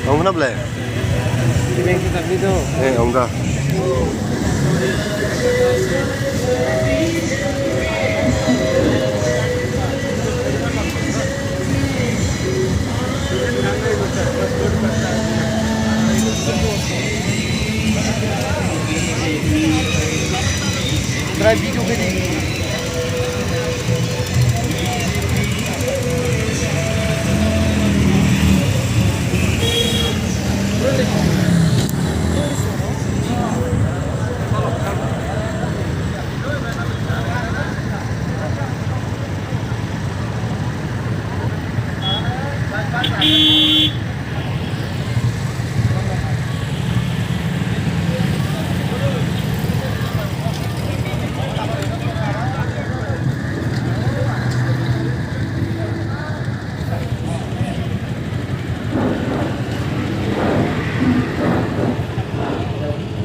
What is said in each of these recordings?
Ông nắp lệ. Ê, ông ra. Try video ke ni.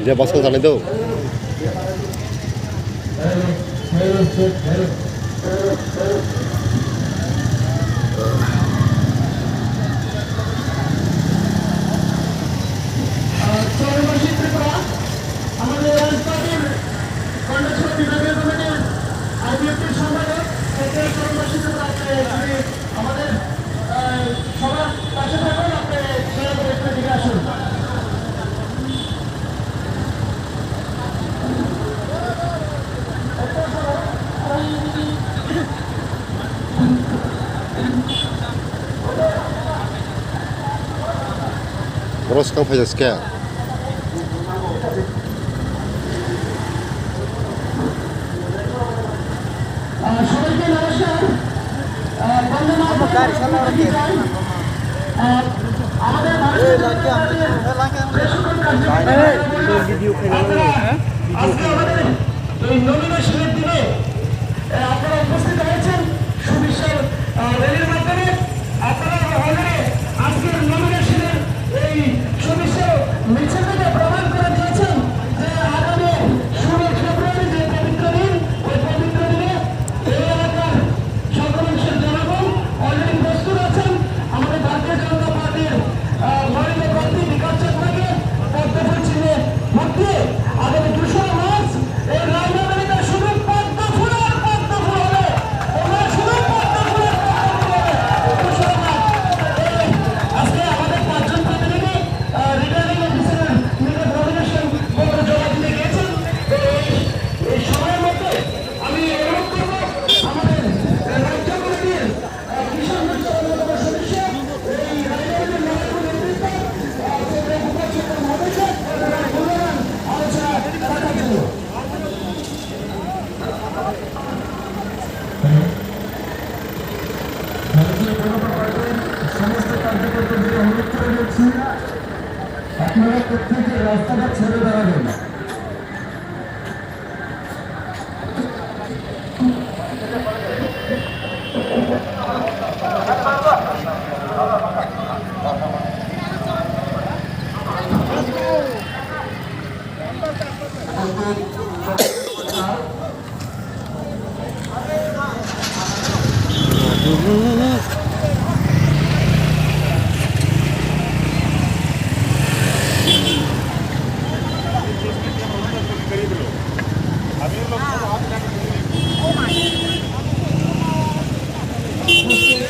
যে বসকে জানে তো আমাদের সবার পাশে থাকুন, আপনি একটু দিকে আসুন। Roską Fajewskie. সবাইকে নমস্কার। আমাদের এই নমিনেশনের দিনে আপনারা উপস্থিত হয়েছেন সুবিশাল র্যালির মাধ্যমে। আপনারা অলরেডি আজকের নমিনেশনের এই সুবিশাল মিছিল থেকে প্রমাণ করে দিয়েছেন যে আগামী 16 ফেব্রুয়ারি যে পবিত্র দিন, ওই পবিত্র দিনে এই এলাকার সকলের জনগণ অলরেডি প্রস্তুত আছেন আমাদের ভারতীয় জনতা পার্টির মনোনীত প্রার্থী বিকাশ চাকমাকে পদ্মফুল চিহ্নে ভোট দিয়ে আগামী 2 মার্চ এই রাজনগরীতে শুধু পদ্ম ফুল হবে। ওনার শুধু পদ্ম ফুলের আজকে আমাদের 5 জন প্রতিনিধি রিটার্নিং অফিসারের নিকট নমিনেশন পত্র জমা দিতে গিয়েছেন। এই সময়ের মধ্যে আমি অনুরোধ করব আমাদের রাজ্য কমিটির কিষাণ মোর্চার অন্যতম সদস্য এই রাজনগরের নেতৃত্ব মহাদেশের মূল্যবান আলোচনা রাখার জন্য। ভারতীয় জনতা পার্টির সমস্ত কার্যকর্তাদের অনুরোধ করে দিচ্ছি, আপনারা প্রত্যেকে রাস্তাটা ছেড়ে দাঁড়াবেন।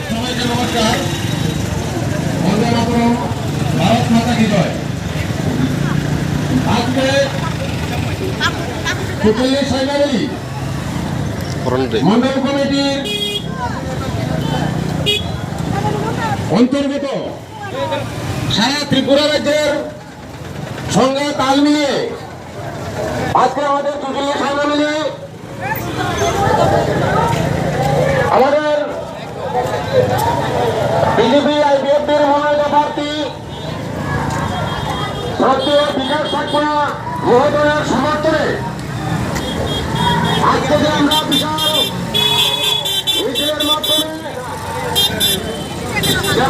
সবাইকে নমস্কার। বন্দে মাতরম, ভারত মাতা কি জয়। আজকে কুতুল্লি সাইবালি মন্ডল কমিটির অন্তর্গত সারা ত্রিপুরা রাজ্যের সঙ্গে তাল মিলিয়ে আজকে আমাদের কুতুল্লি সাইবালি আমাদের বিজেপি আইপিএফটির মনোনীত প্রার্থী শ্রদ্ধেয় বিকাশ চাকমা মহোদয়ের সমর্থনে আজকে যে আমরা বিশাল মিছিলের মাধ্যমে যে